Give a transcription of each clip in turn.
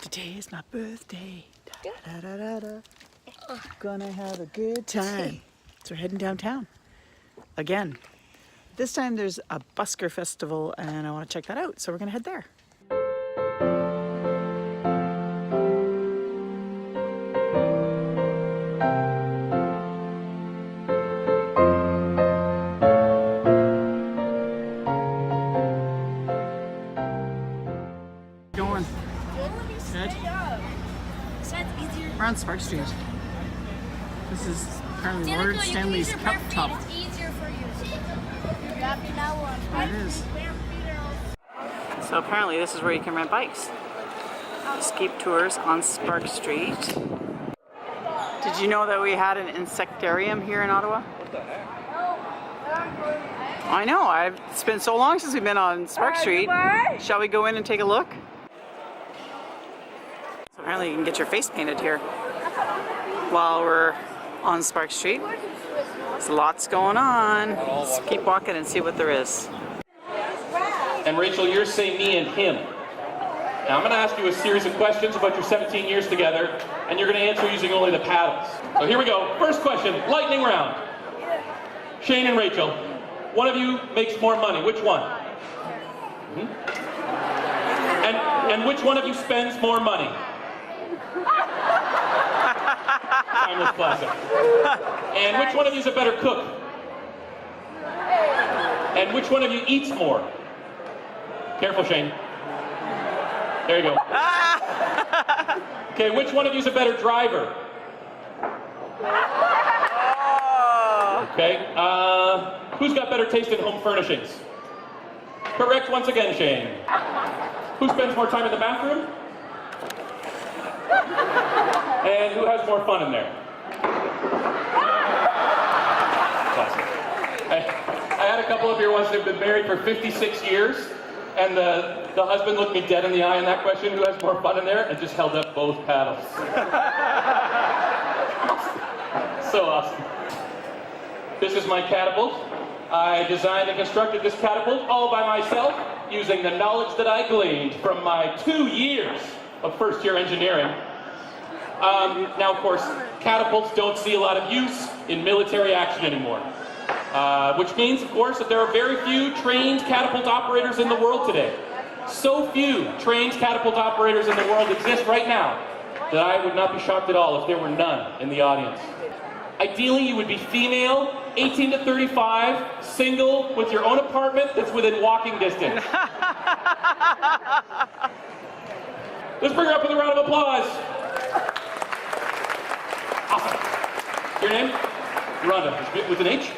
Today is my birthday. Da, da, da, da, da. Gonna have a good time. So we're heading downtown again. This time there's a Busker festival and I want to check that out. So we're gonna head there. Going. Good. We're on Spark Street. This is apparently Lord Stanley's Cup Top. It's easier for you. You're happy now. It is. So apparently this is where you can rent bikes. Escape tours on Spark Street. Did you know that we had an insectarium here in Ottawa? What the heck? I know. It's been so long since we've been on Spark Street. Shall we go in and take a look? So apparently you can get your face painted here while we're on Spark Street. There's lots going on. Let's keep walking and see what there is. And Rachel, you're saying me and him. Now I'm going to ask you a series of questions about your 17 years together, and you're going to answer using only the paddles. So here we go. First question, lightning round. Shane and Rachel, one of you makes more money. Which one? And which one of you spends more money? Timeless classic. And which one of you is a better cook? And which one of you eats more? Careful, Shane. There you go. Okay, which one of you is a better driver? Okay, who's got better taste in home furnishings? Correct once again, Shane. Who spends more time in the bathroom? And who has more fun in there? Classic. I had a couple up here once that have been married for 56 years, and the husband looked me dead in the eye in that question, who has more fun in there, and just held up both paddles. So awesome. This is my catapult. I designed and constructed this catapult all by myself, using the knowledge that I gleaned from my 2 years of first-year engineering. Now, of course, catapults don't see a lot of use in military action anymore. Which means, of course, that there are very few trained catapult operators in the world today. So few trained catapult operators in the world exist right now that I would not be shocked at all if there were none in the audience. Ideally, you would be female, 18 to 35, single, with your own apartment that's within walking distance. Let's bring her up with a round of applause. Awesome. Your name? Rhonda. With an H?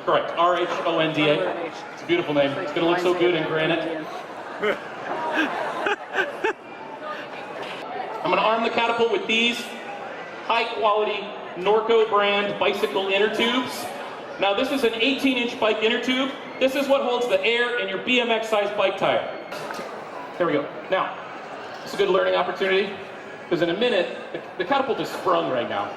Correct. R-H-O-N-D-A. It's a beautiful name. It's going to look so good in granite. I'm going to arm the catapult with these high-quality Norco brand bicycle inner tubes. Now, this is an 18-inch bike inner tube. This is what holds the air in your BMX-sized bike tire. There we go. Now, it's a good learning opportunity, because in a minute, the catapult is sprung right now.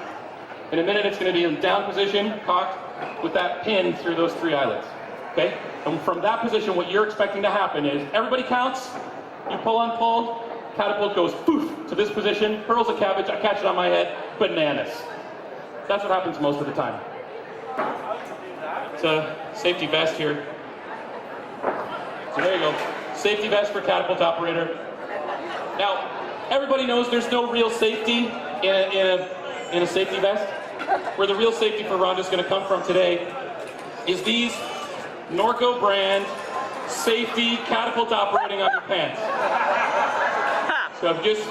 In a minute, it's going to be in down position, cocked, with that pin through those 3 eyelets. Okay? And from that position, what you're expecting to happen is, everybody counts, you pull on pull, catapult goes poof to this position, hurls a cabbage, I catch it on my head, bananas. That's what happens most of the time. It's a safety vest here. So there you go. Safety vest for catapult operator. Now, everybody knows there's no real safety in a safety vest. Where the real safety for Rhonda is going to come from today is these Norco brand safety catapult operating on your pants. So I'm just,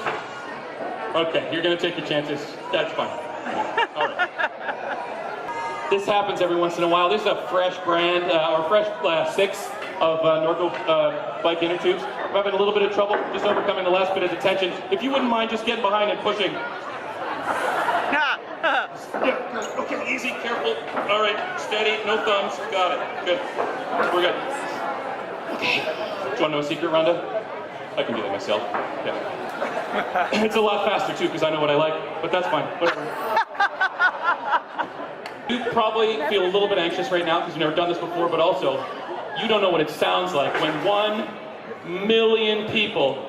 okay, you're going to take your chances. That's fine. All right. This happens every once in a while. This is a fresh brand, or fresh 6 of Norco bike inner tubes. I'm having a little bit of trouble just overcoming the last bit of detention. If you wouldn't mind just getting behind and pushing. Yeah, okay, easy, careful. All right, steady, no thumbs. Got it. Good. We're good. Okay. Do you want to know a secret, Rhonda? I can do that myself. Yeah. It's a lot faster too, because I know what I like, but that's fine. Whatever. You probably feel a little bit anxious right now because you've never done this before, but also you don't know what it sounds like when 1 million people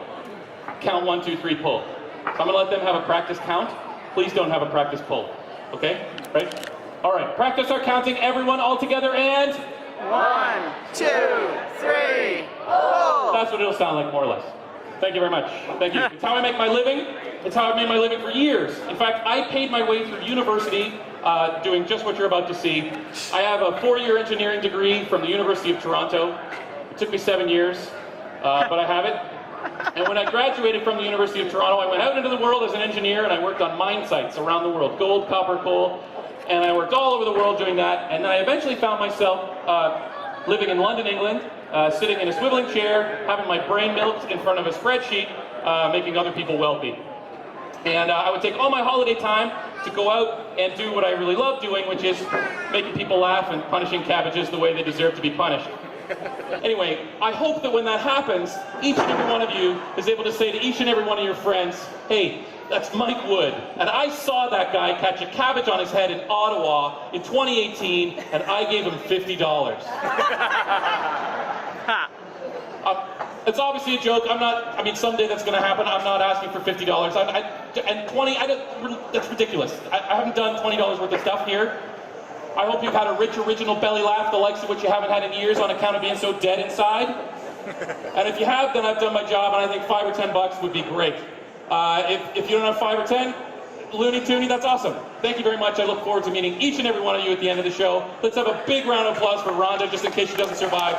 count 1, 2, 3, pull. So I'm gonna let them have a practice count. Please don't have a practice pull. Okay? Right? All right, practice our counting, everyone all together, and 1, 2, 3, pull. that's what it'll sound like, more or less. Thank you very much. Thank you. It's how I make my living. It's how I've made my living for years. In fact, I paid my way through university doing just what you're about to see. I have a 4-year engineering degree from the University of Toronto. It took me 7 years, but I have it. And when I graduated from the University of Toronto, I went out into the world as an engineer and I worked on mine sites around the world, gold, copper, coal, and I worked all over the world doing that. And then I eventually found myself living in London, England, sitting in a swiveling chair, having my brain milked in front of a spreadsheet, making other people wealthy. And I would take all my holiday time to go out and do what I really love doing, which is making people laugh and punishing cabbages the way they deserve to be punished. Anyway, I hope that when that happens, each and every one of you is able to say to each and every one of your friends, hey, that's Mike Wood, and I saw that guy catch a cabbage on his head in Ottawa in 2018, and I gave him $50. It's obviously a joke. I mean, someday that's going to happen. I'm not asking for $50. And 20, that's ridiculous. I haven't done $20 worth of stuff here. I hope you've had a rich, original belly laugh, the likes of which you haven't had in years on account of being so dead inside. And if you have, then I've done my job, and I think $5 or $10 would be great. If you don't have 5 or 10, loony toony, that's awesome. Thank you very much. I look forward to meeting each and every one of you at the end of the show. Let's have a big round of applause for Rhonda, just in case she doesn't survive.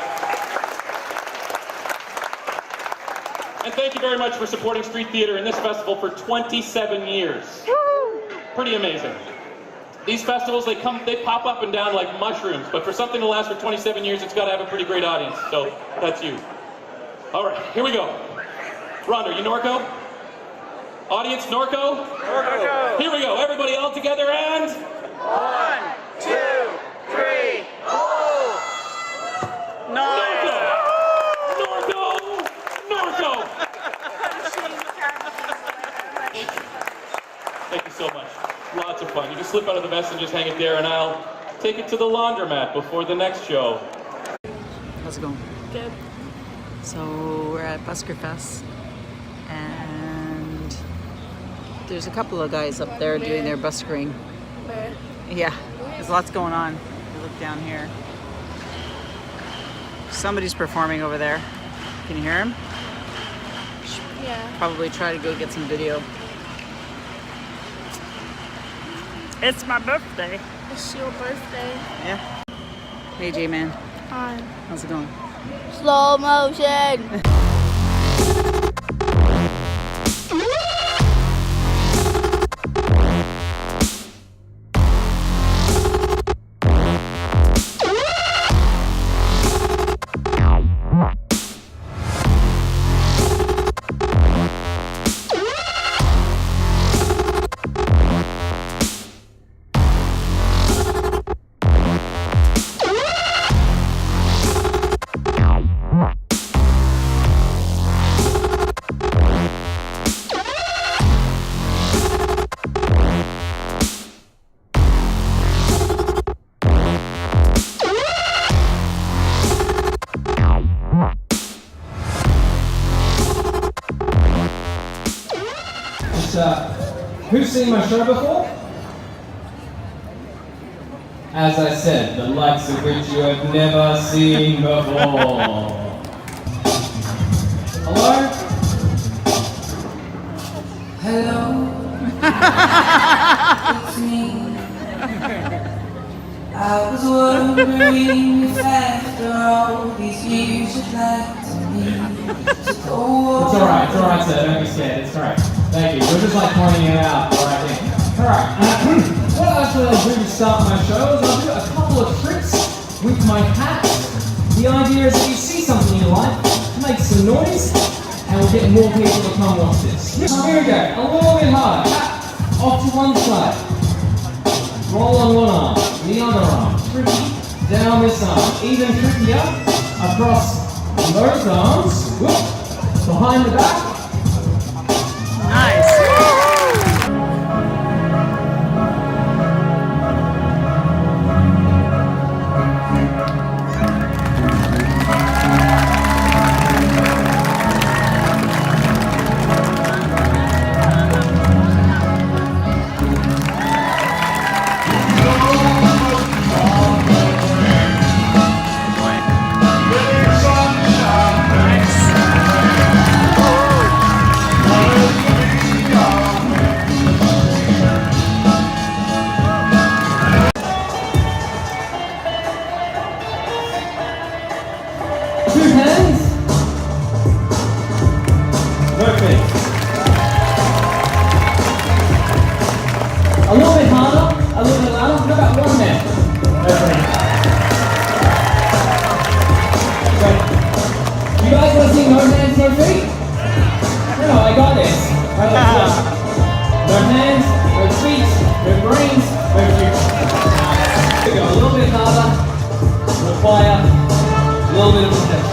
And thank you very much for supporting street theater in this festival for 27 years. Pretty amazing. These festivals, they pop up and down like mushrooms, but for something to last for 27 years, it's got to have a pretty great audience. So that's you. All right, here we go. Rhonda, are you Norco? Audience, Norco? Norco. Here we go. Everybody all together, and 1, 2, 3, pull. Nice. Norco! Thank you so much. Lots of fun. You can slip out of the vest and just hang it there, and I'll take it to the laundromat before the next show. How's it going? Good. So we're at Buskerfest, and there's a couple of guys up there doing their buskering. Where? Yeah, there's lots going on. You look down here. Somebody's performing over there. Can you hear him? Yeah. Probably try to go get some video. It's my birthday. It's your birthday. Yeah. Hey, J-Man. Hi. How's it going? Slow motion. Who's seen my show before? As I said, the likes of which you have never seen before. Hello? Hello? It's me. I was wondering if after all these years you'd like to meet. It's alright, sir, don't be scared, it's alright. Thank you, we're just like pointing it out, alright, thank you. Alright, what actually I'll do to start my show is I'll do a couple of tricks with my hat. The idea is that you see something you like, make some noise, and we'll get more people to come watch this. Here we go, a little bit harder. Hat off to one side. Roll on one arm, the other arm. Tricky, down this arm. Even trickier, across both arms. Whoop, behind the back. Nice. 2 hands. Perfect. A little bit harder, a little bit louder. How about 1 now? Perfect. Great. You guys want to sing no hands, no feet? No, I got this. Right, let's go. No hands, no feet, no brains, no future. Here we go. A little bit harder. Require a little bit of protection.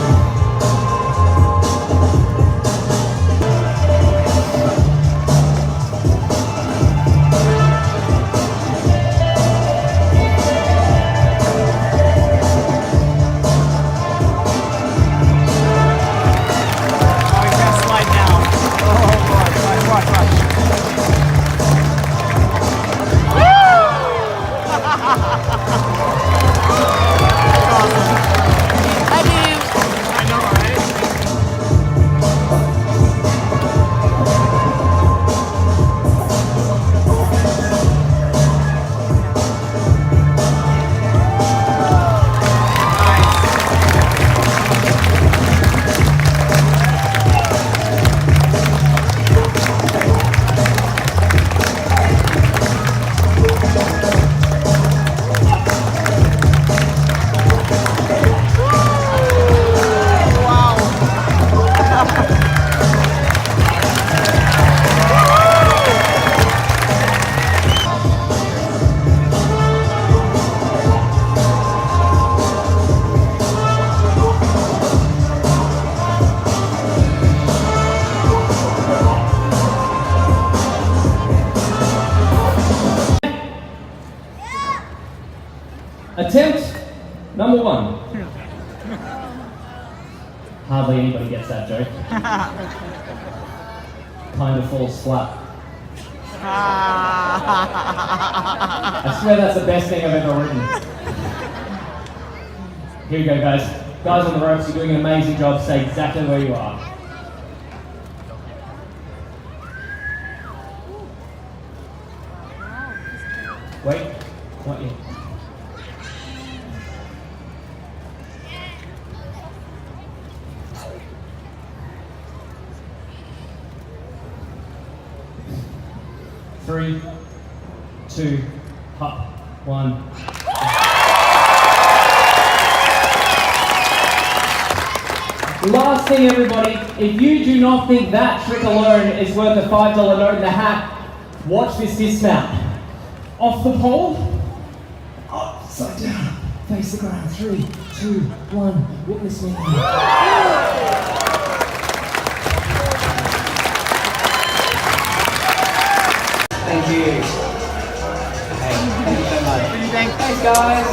Attempt number 1. Hardly anybody gets that joke. Kind of falls flat. I swear that's the best thing I've ever written. Here we go, guys. Guys on the ropes, you're doing an amazing job. Stay exactly where you are. Wait, not yet. Three, 2, hop, 1. Last thing, everybody, if you do not think that trick alone is worth a $5 note in the hat, watch this dismount. Off the pole, upside down, face the ground. 3, 2, 1, witness me. Thank you. Thank you so much. What do you think? Thanks, guys.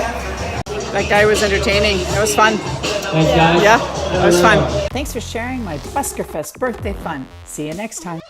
That guy was entertaining. That was fun. Thanks, guys. Yeah, that was fun. Thanks for sharing my Buskerfest birthday fun. See you next time.